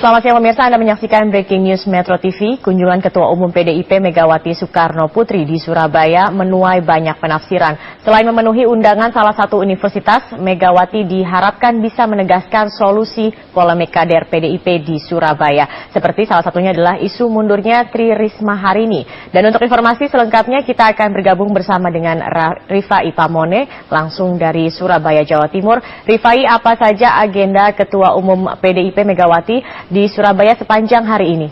Selamat siang pemirsa, Anda menyaksikan Breaking News Metro TV. Kunjungan Ketua Umum PDIP Megawati Soekarno Putri di Surabaya menuai banyak penafsiran. Selain memenuhi undangan salah satu universitas, Megawati diharapkan bisa menegaskan solusi polemik kader PDIP di Surabaya. Seperti salah satunya adalah isu mundurnya Tri Risma Harini. Dan untuk informasi selengkapnya kita akan bergabung bersama dengan Rifai Pamone langsung dari Surabaya, Jawa Timur. Rifai, apa saja agenda Ketua Umum PDIP Megawati di Surabaya sepanjang hari ini?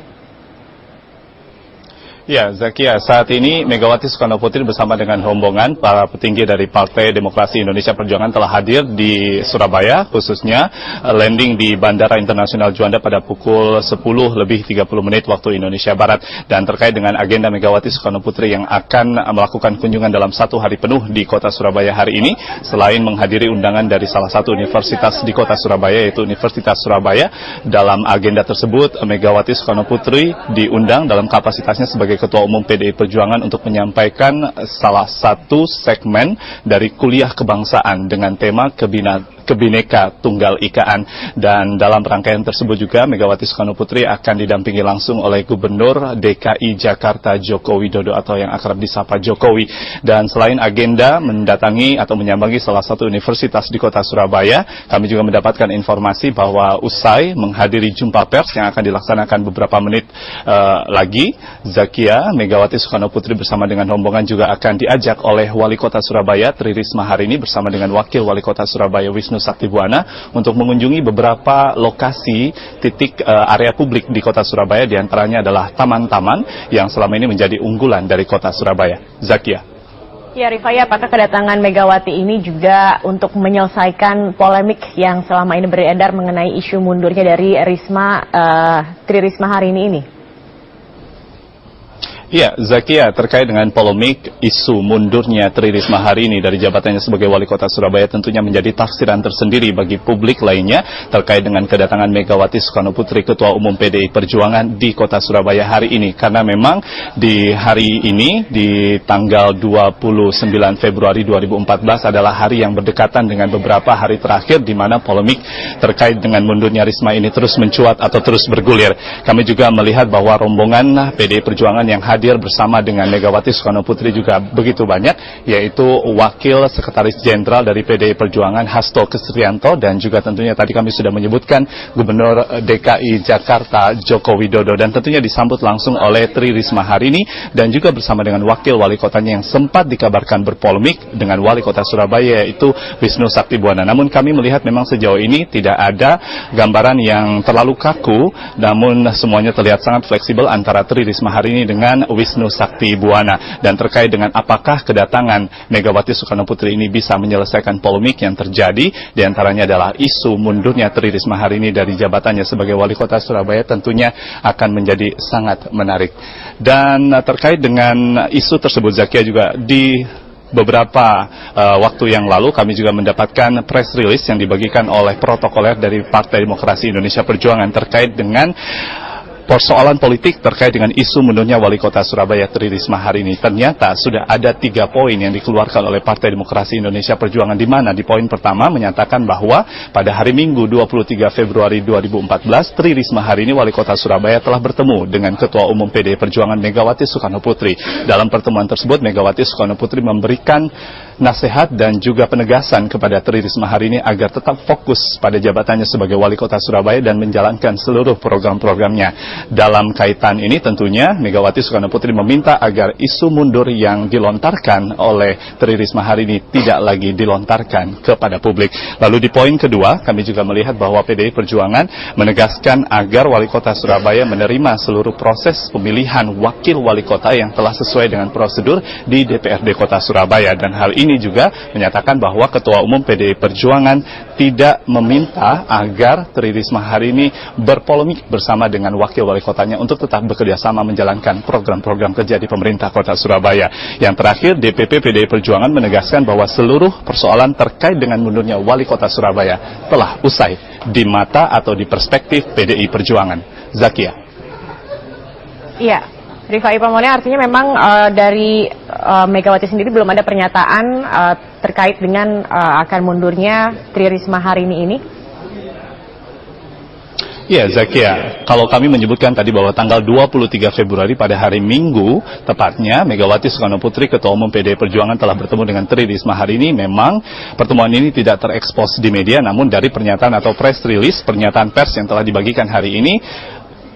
Ya, Zakia, saat ini Megawati Soekarno Putri bersama dengan rombongan para petinggi dari Partai Demokrasi Indonesia Perjuangan telah hadir di Surabaya, khususnya landing di Bandara Internasional Juanda pada pukul 10:30 waktu Indonesia Barat. Dan terkait dengan agenda Megawati Soekarno Putri yang akan melakukan kunjungan dalam 1 hari penuh di kota Surabaya hari ini, selain menghadiri undangan dari salah satu universitas di kota Surabaya, yaitu Universitas Surabaya, dalam agenda tersebut Megawati Soekarno Putri diundang dalam kapasitasnya sebagai Ketua Umum PDI Perjuangan untuk menyampaikan salah satu segmen dari kuliah kebangsaan dengan tema Kebineka Tunggal Ikaan. Dan dalam rangkaian tersebut juga Megawati Soekarno Putri akan didampingi langsung oleh Gubernur DKI Jakarta Joko Widodo atau yang akrab disapa Jokowi. Dan selain agenda mendatangi atau menyambangi salah satu universitas di kota Surabaya, kami juga mendapatkan informasi bahwa usai menghadiri jumpa pers yang akan dilaksanakan beberapa menit lagi, Zakia, Megawati Soekarno Putri bersama dengan rombongan juga akan diajak oleh Wali Kota Surabaya Tri Risma Harini bersama dengan Wakil Wali Kota Surabaya Wisnu Sakti Buwana untuk mengunjungi beberapa lokasi titik area publik di kota Surabaya, diantaranya adalah taman-taman yang selama ini menjadi unggulan dari kota Surabaya. Zakia. Ya, Rifai, apakah kedatangan Megawati ini juga untuk menyelesaikan polemik yang selama ini beredar mengenai isu mundurnya dari Tri Risma Harini ini? Ya, Zakia, terkait dengan polemik isu mundurnya Tri Risma Harini dari jabatannya sebagai Wali Kota Surabaya tentunya menjadi tafsiran tersendiri bagi publik lainnya terkait dengan kedatangan Megawati Soekarno Putri Ketua Umum PDI Perjuangan di Kota Surabaya hari ini. Karena memang di hari ini, di tanggal 29 Februari 2014 adalah hari yang berdekatan dengan beberapa hari terakhir di mana polemik terkait dengan mundurnya Risma ini terus mencuat atau terus bergulir. Kami juga melihat bahwa rombongan PDI Perjuangan yang hadir bersama dengan Megawati Soekarno Putri juga begitu banyak, yaitu Wakil Sekretaris Jenderal dari PDI Perjuangan Hasto Kristianto dan juga tentunya tadi kami sudah menyebutkan Gubernur DKI Jakarta Joko Widodo, dan tentunya disambut langsung oleh Tri Risma Harini dan juga bersama dengan Wakil Wali Kotanya yang sempat dikabarkan berpolemik dengan Wali Kota Surabaya, yaitu Wisnu Sakti Buwana. Namun kami melihat memang sejauh ini tidak ada gambaran yang terlalu kaku, namun semuanya terlihat sangat fleksibel antara Tri Risma Harini dengan Wisnu Sakti Buwana. Dan terkait dengan apakah kedatangan Megawati Soekarno Putri ini bisa menyelesaikan polemik yang terjadi, diantaranya adalah isu mundurnya Tri Risma Harini dari jabatannya sebagai Wali Kota Surabaya, tentunya akan menjadi sangat menarik. Dan terkait dengan isu tersebut, Zakia, juga di beberapa waktu yang lalu kami juga mendapatkan press release yang dibagikan oleh protokoler dari Partai Demokrasi Indonesia Perjuangan terkait dengan persoalan politik terkait dengan isu mundurnya Wali Kota Surabaya Tri Risma Harini. Ternyata sudah ada 3 poin yang dikeluarkan oleh Partai Demokrasi Indonesia Perjuangan, di mana di poin pertama menyatakan bahwa pada hari Minggu 23 Februari 2014 Tri Risma Harini Wali Kota Surabaya telah bertemu dengan Ketua Umum PDI Perjuangan Megawati Soekarno Putri. Dalam pertemuan tersebut Megawati Soekarno Putri memberikan nasihat dan juga penegasan kepada Tri Risma Harini agar tetap fokus pada jabatannya sebagai Wali Kota Surabaya dan menjalankan seluruh program-programnya. Dalam kaitan ini tentunya Megawati Soekarno Putri meminta agar isu mundur yang dilontarkan oleh Tri Risma Harini tidak lagi dilontarkan kepada publik. Lalu di poin kedua kami juga melihat bahwa PDI Perjuangan menegaskan agar Wali Kota Surabaya menerima seluruh proses pemilihan wakil wali kota yang telah sesuai dengan prosedur di DPRD Kota Surabaya. Dan hal ini juga menyatakan bahwa Ketua Umum PDI Perjuangan tidak meminta agar Tri Risma Harini berpolemik bersama dengan wakil wali kotanya untuk tetap bekerja sama menjalankan program-program kerja di pemerintah Kota Surabaya. Yang terakhir, DPP PDI Perjuangan menegaskan bahwa seluruh persoalan terkait dengan mundurnya Wali Kota Surabaya telah usai di mata atau di perspektif PDI Perjuangan. Zakia. Iya, Rifai Pamone, artinya memang dari Megawati sendiri belum ada pernyataan terkait dengan akan mundurnya Tri Risma Harini ini? Ya, Zakia, kalau kami menyebutkan tadi bahwa tanggal 23 Februari pada hari Minggu, tepatnya Megawati Soekarno Putri, Ketua Umum PDI Perjuangan telah bertemu dengan Tri Risma hari ini. Memang pertemuan ini tidak terekspos di media, namun dari pernyataan atau press release, pernyataan pers yang telah dibagikan hari ini,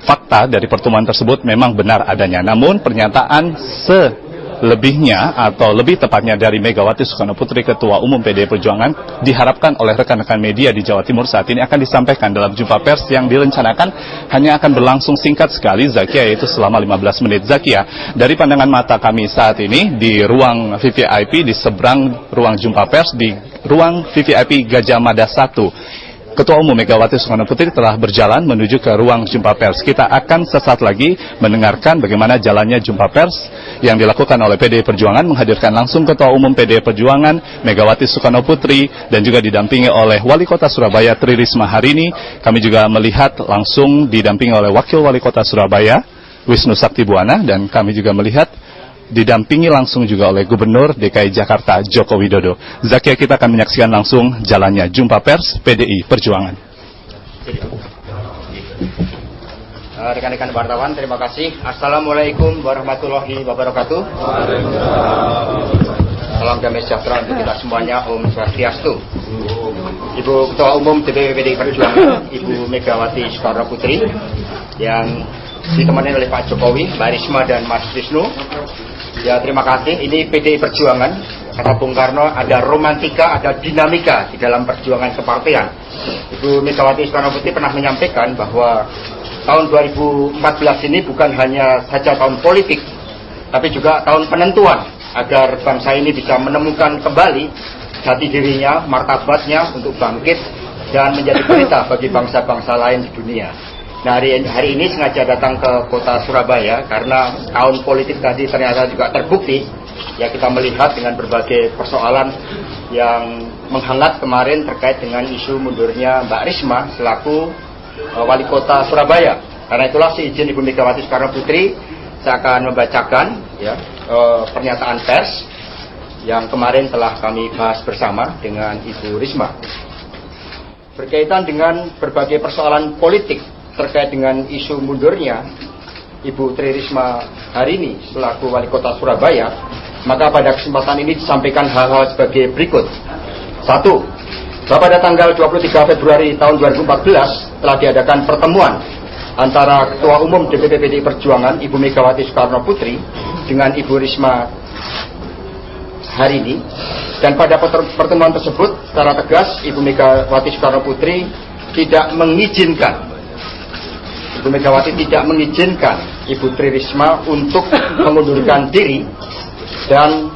fakta dari pertemuan tersebut memang benar adanya. Namun pernyataan selebihnya atau lebih tepatnya dari Megawati Soekarno Putri, Ketua Umum PDI Perjuangan, diharapkan oleh rekan-rekan media di Jawa Timur saat ini akan disampaikan dalam jumpa pers yang direncanakan hanya akan berlangsung singkat sekali, Zakia, yaitu selama 15 menit. Zakia, dari pandangan mata kami saat ini di ruang VVIP, di seberang ruang jumpa pers, di ruang VVIP Gajah Mada 1, Ketua Umum Megawati Soekarno Putri telah berjalan menuju ke ruang jumpa pers. Kita akan sesaat lagi mendengarkan bagaimana jalannya jumpa pers yang dilakukan oleh PDI Perjuangan, menghadirkan langsung Ketua Umum PDI Perjuangan Megawati Soekarno Putri dan juga didampingi oleh Wali Kota Surabaya Tri Risma hari ini. Kami juga melihat langsung didampingi oleh Wakil Wali Kota Surabaya Wisnu Saktibuana, dan kami juga melihat didampingi langsung juga oleh Gubernur DKI Jakarta Joko Widodo. Zakia, kita akan menyaksikan langsung jalannya jumpa pers PDI Perjuangan. Rekan-rekan wartawan, terima kasih. Assalamualaikum warahmatullahi wabarakatuh. Salam damai sejahtera untuk kita semuanya. Om Swastiastu. Ibu Ketua Umum DPP PDI Perjuangan, Ibu Megawati Soekarno Putri, yang ditemani oleh Pak Jokowi, Mbak Risma, dan Mas Wisnu. Ya, terima kasih. Ini PDI Perjuangan. Kata Bung Karno, ada romantika, ada dinamika di dalam perjuangan kepartean. Ibu Megawati Soekarno Putri pernah menyampaikan bahwa tahun 2014 ini bukan hanya saja tahun politik, tapi juga tahun penentuan agar bangsa ini bisa menemukan kembali jati dirinya, martabatnya untuk bangkit dan menjadi pelita bagi bangsa-bangsa lain di dunia. Nah, hari ini sengaja datang ke kota Surabaya karena tahun politik tadi ternyata juga terbukti. Ya, kita melihat dengan berbagai persoalan yang menghangat kemarin terkait dengan isu mundurnya Mbak Risma selaku Wali Kota Surabaya. Karena itulah seizin Ibu Megawati Soekarno Putri, saya akan membacakan pernyataan pers yang kemarin telah kami bahas bersama dengan Ibu Risma. Berkaitan dengan berbagai persoalan politik terkait dengan isu mundurnya Ibu Tri Risma hari ini selaku Wali Kota Surabaya, maka pada kesempatan ini disampaikan hal-hal sebagai berikut. 1. Bahwa pada tanggal 23 Februari tahun 2014 telah diadakan pertemuan antara Ketua Umum DPP PDI Perjuangan Ibu Megawati Soekarno Putri dengan Ibu Risma hari ini, dan pada pertemuan tersebut secara tegas Ibu Megawati Soekarno Putri tidak mengizinkan Ibu Tri Risma untuk mengundurkan diri dan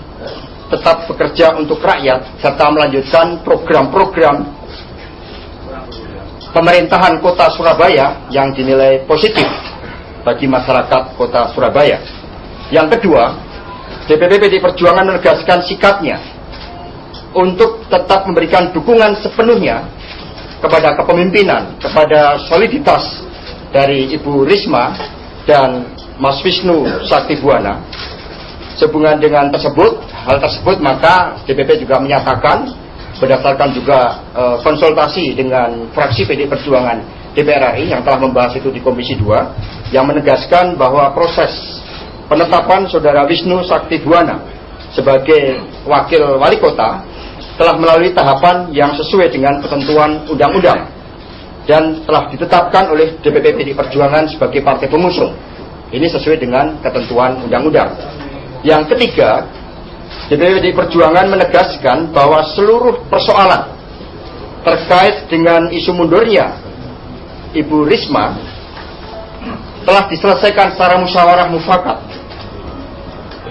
tetap bekerja untuk rakyat serta melanjutkan program-program pemerintahan Kota Surabaya yang dinilai positif bagi masyarakat Kota Surabaya. Yang kedua, DPP PDI Perjuangan menegaskan sikapnya untuk tetap memberikan dukungan sepenuhnya kepada kepemimpinan, kepada soliditas dari Ibu Risma dan Mas Wisnu Saktibuana. Sehubungan dengan hal tersebut, maka DPP juga menyatakan berdasarkan juga konsultasi dengan fraksi PDI Perjuangan DPR RI yang telah membahas itu di Komisi 2, yang menegaskan bahwa proses penetapan Saudara Wisnu Saktibuana sebagai Wakil Wali Kota telah melalui tahapan yang sesuai dengan ketentuan undang-undang dan telah ditetapkan oleh DPP PDI Perjuangan sebagai partai pengusung. Ini sesuai dengan ketentuan undang-undang. Yang ketiga, DPP PDI Perjuangan menegaskan bahwa seluruh persoalan terkait dengan isu mundurnya Ibu Risma telah diselesaikan secara musyawarah mufakat,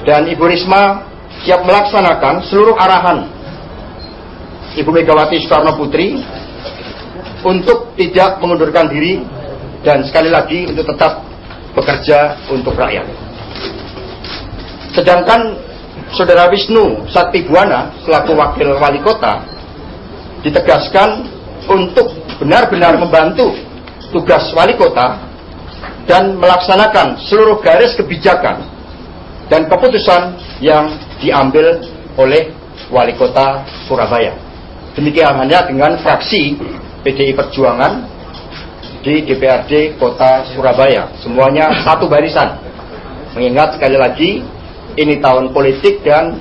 dan Ibu Risma siap melaksanakan seluruh arahan Ibu Megawati Soekarno Putri untuk tidak mengundurkan diri dan sekali lagi untuk tetap bekerja untuk rakyat. Sedangkan Saudara Wisnu Saktibuana selaku Wakil Wali Kota ditegaskan untuk benar-benar membantu tugas Wali Kota dan melaksanakan seluruh garis kebijakan dan keputusan yang diambil oleh Wali Kota Surabaya. Demikian halnya dengan fraksi PDI Perjuangan di DPRD Kota Surabaya. Semuanya satu barisan. Mengingat sekali lagi ini tahun politik dan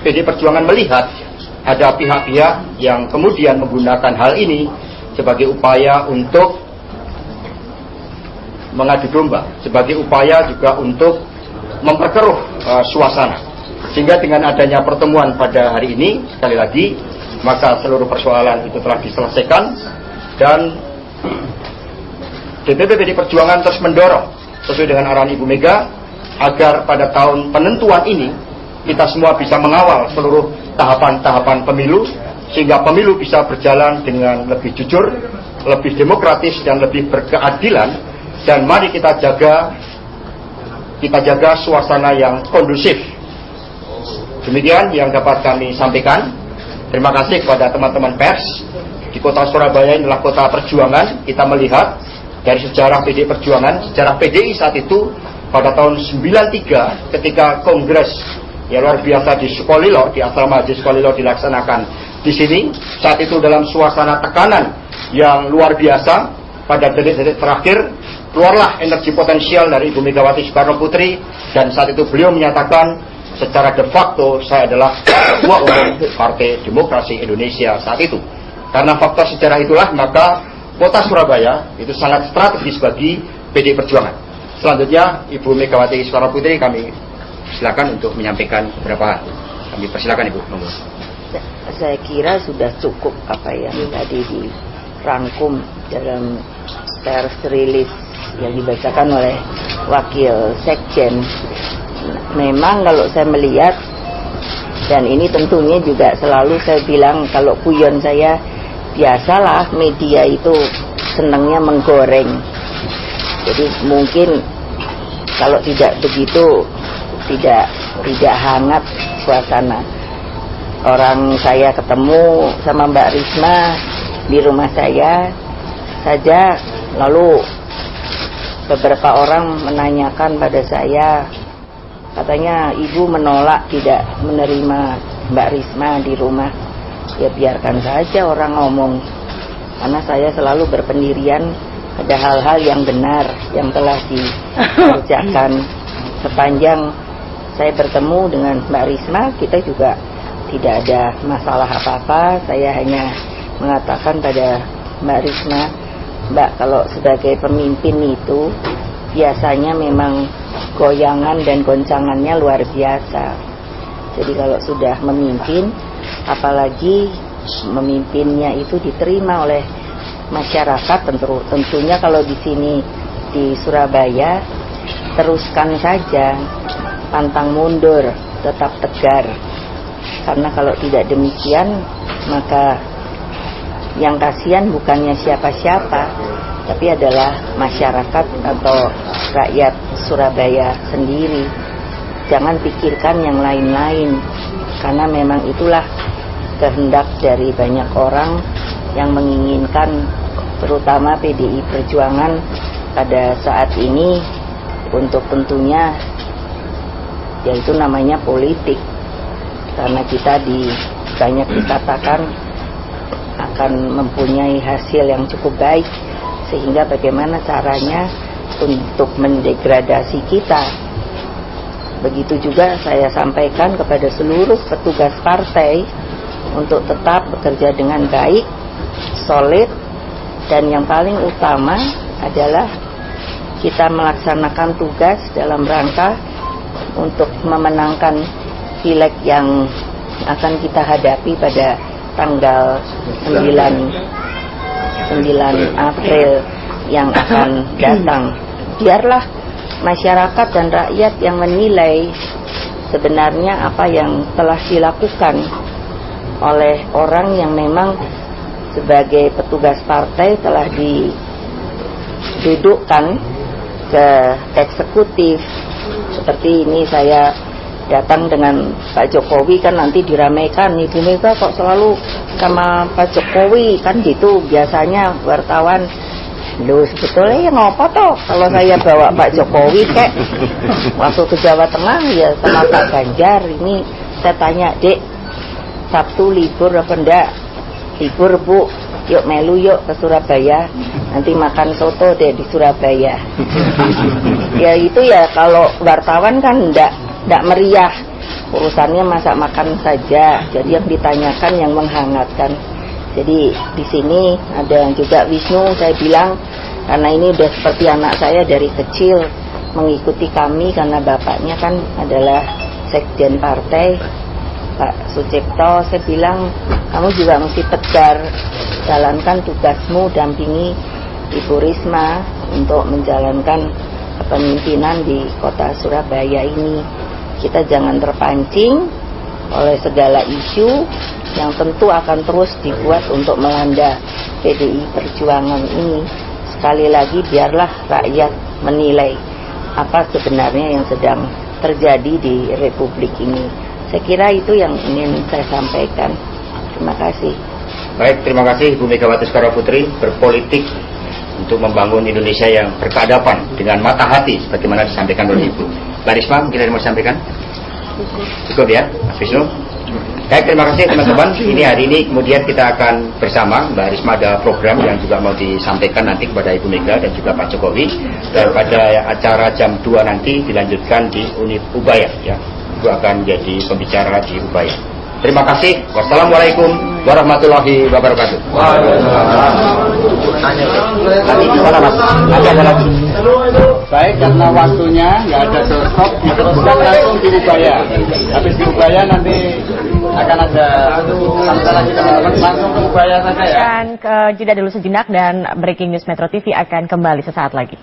PD Perjuangan melihat ada pihak-pihak yang kemudian menggunakan hal ini sebagai upaya untuk mengadu domba, sebagai upaya juga untuk memperkeruh suasana. Sehingga dengan adanya pertemuan pada hari ini, sekali lagi, maka seluruh persoalan itu telah diselesaikan dan DPP PD Perjuangan terus mendorong sesuai dengan arahan Ibu Mega agar pada tahun penentuan ini kita semua bisa mengawal seluruh tahapan-tahapan pemilu sehingga pemilu bisa berjalan dengan lebih jujur, lebih demokratis dan lebih berkeadilan, dan mari kita jaga suasana yang kondusif. Demikian yang dapat kami sampaikan. Terima kasih kepada teman-teman pers. Di Kota Surabaya inilah kota perjuangan. Kita melihat dari sejarah PD Perjuangan, sejarah PDI saat itu pada tahun 93 ketika kongres yang luar biasa di Sukolilo, di asrama Haji Sukolilo dilaksanakan di sini. Saat itu dalam suasana tekanan yang luar biasa, pada detik-detik terakhir keluarlah energi potensial dari Ibu Megawati Soekarno Putri, dan saat itu beliau menyatakan secara de facto saya adalah ketua umum Partai Demokrasi Indonesia saat itu. Karena faktor sejarah itulah maka Kota Surabaya itu sangat strategis bagi PD Perjuangan. Selanjutnya Ibu Megawati Soekarno Putri, kami silakan untuk menyampaikan beberapa hal. Kami persilakan Ibu. Saya kira sudah cukup apa yang tadi dirangkum dalam press release yang dibacakan oleh Wakil Sekjen. Memang kalau saya melihat, dan ini tentunya juga selalu saya bilang, kalau guyon saya, biasalah media itu senangnya menggoreng. Jadi mungkin kalau tidak begitu tidak hangat suasana. Orang saya ketemu sama Mbak Risma di rumah saya saja, lalu beberapa orang menanyakan pada saya, katanya ibu menolak tidak menerima Mbak Risma di rumah. Ya biarkan saja orang ngomong, karena saya selalu berpendirian ada hal-hal yang benar yang telah dikerjakan. Sepanjang saya bertemu dengan Mbak Risma, kita juga tidak ada masalah apa-apa. Saya hanya mengatakan pada Mbak Risma, Mbak, kalau sebagai pemimpin itu biasanya memang goyangan dan goncangannya luar biasa. Jadi kalau sudah memimpin, apalagi memimpinnya itu diterima oleh masyarakat, tentunya kalau di sini di Surabaya teruskan saja, pantang mundur, tetap tegar. Karena kalau tidak demikian, maka yang kasihan bukannya siapa-siapa, tapi adalah masyarakat atau rakyat Surabaya sendiri. Jangan pikirkan yang lain-lain, karena memang itulah kehendak dari banyak orang yang menginginkan, terutama PDI Perjuangan pada saat ini, untuk tentunya yaitu namanya politik. Karena kita banyak dikatakan akan mempunyai hasil yang cukup baik, sehingga bagaimana caranya untuk mendegradasi kita. Begitu juga saya sampaikan kepada seluruh petugas partai untuk tetap bekerja dengan baik, solid, dan yang paling utama adalah kita melaksanakan tugas dalam rangka untuk memenangkan pileg yang akan kita hadapi pada tanggal 9 April yang akan datang. Biarlah masyarakat dan rakyat yang menilai sebenarnya apa yang telah dilakukan oleh orang yang memang sebagai petugas partai telah didudukkan ke eksekutif. Seperti ini saya datang dengan Pak Jokowi, kan nanti diramaikan, Ibu Mega kok selalu sama Pak Jokowi, kan gitu biasanya wartawan. Loh, sebetulnya ya ngopo toh kalau saya bawa Pak Jokowi kek waktu ke Jawa Tengah ya sama Pak Ganjar. Ini saya tanya, Dek, Sabtu libur apa enggak? Libur, Bu, yuk melu yuk ke Surabaya. nanti makan soto deh di Surabaya. Ya itu ya, kalau wartawan kan ndak meriah, urusannya masak makan saja, jadi yang ditanyakan yang menghangatkan. Jadi di sini ada juga Wisnu, saya bilang karena ini udah seperti anak saya dari kecil mengikuti kami, karena bapaknya kan adalah sekjen partai Pak Sucipto. Saya bilang kamu juga mesti tegar, jalankan tugasmu, dampingi Ibu Risma untuk menjalankan kepemimpinan di kota Surabaya ini. Kita jangan terpancing oleh segala isu yang tentu akan terus dibuat untuk melanda PDI Perjuangan ini. Sekali lagi, biarlah rakyat menilai apa sebenarnya yang sedang terjadi di Republik ini. Saya kira itu yang ingin saya sampaikan. Terima kasih. Baik, terima kasih Ibu Megawati Soekarno Putri, berpolitik untuk membangun Indonesia yang berkeadapan dengan mata hati sebagaimana disampaikan oleh Ibu. Mbak Risma, mungkin ada yang mau disampaikan? Cukup ya, Mas Wisnu? Baik, terima kasih teman-teman. Ini hari ini kemudian kita akan bersama Mbak Risma ada program yang juga mau disampaikan nanti kepada Ibu Mega dan juga Pak Jokowi. Dan pada acara jam 2 nanti dilanjutkan di unit Ubaya ya. Ibu akan jadi pembicara di Ubaya. Terima kasih. Wassalamualaikum warahmatullahi wabarakatuh. Nanti di sana Mas, nanti ada lagi. Baik, karena waktunya nggak ada stop, diteruskan langsung di Ubaya. Habis di Ubaya nanti akan ada sambutan lagi teman-teman, langsung ke Ubaya saja ya. Akan ke jeda dulu sejenak dan Breaking News Metro TV akan kembali sesaat lagi.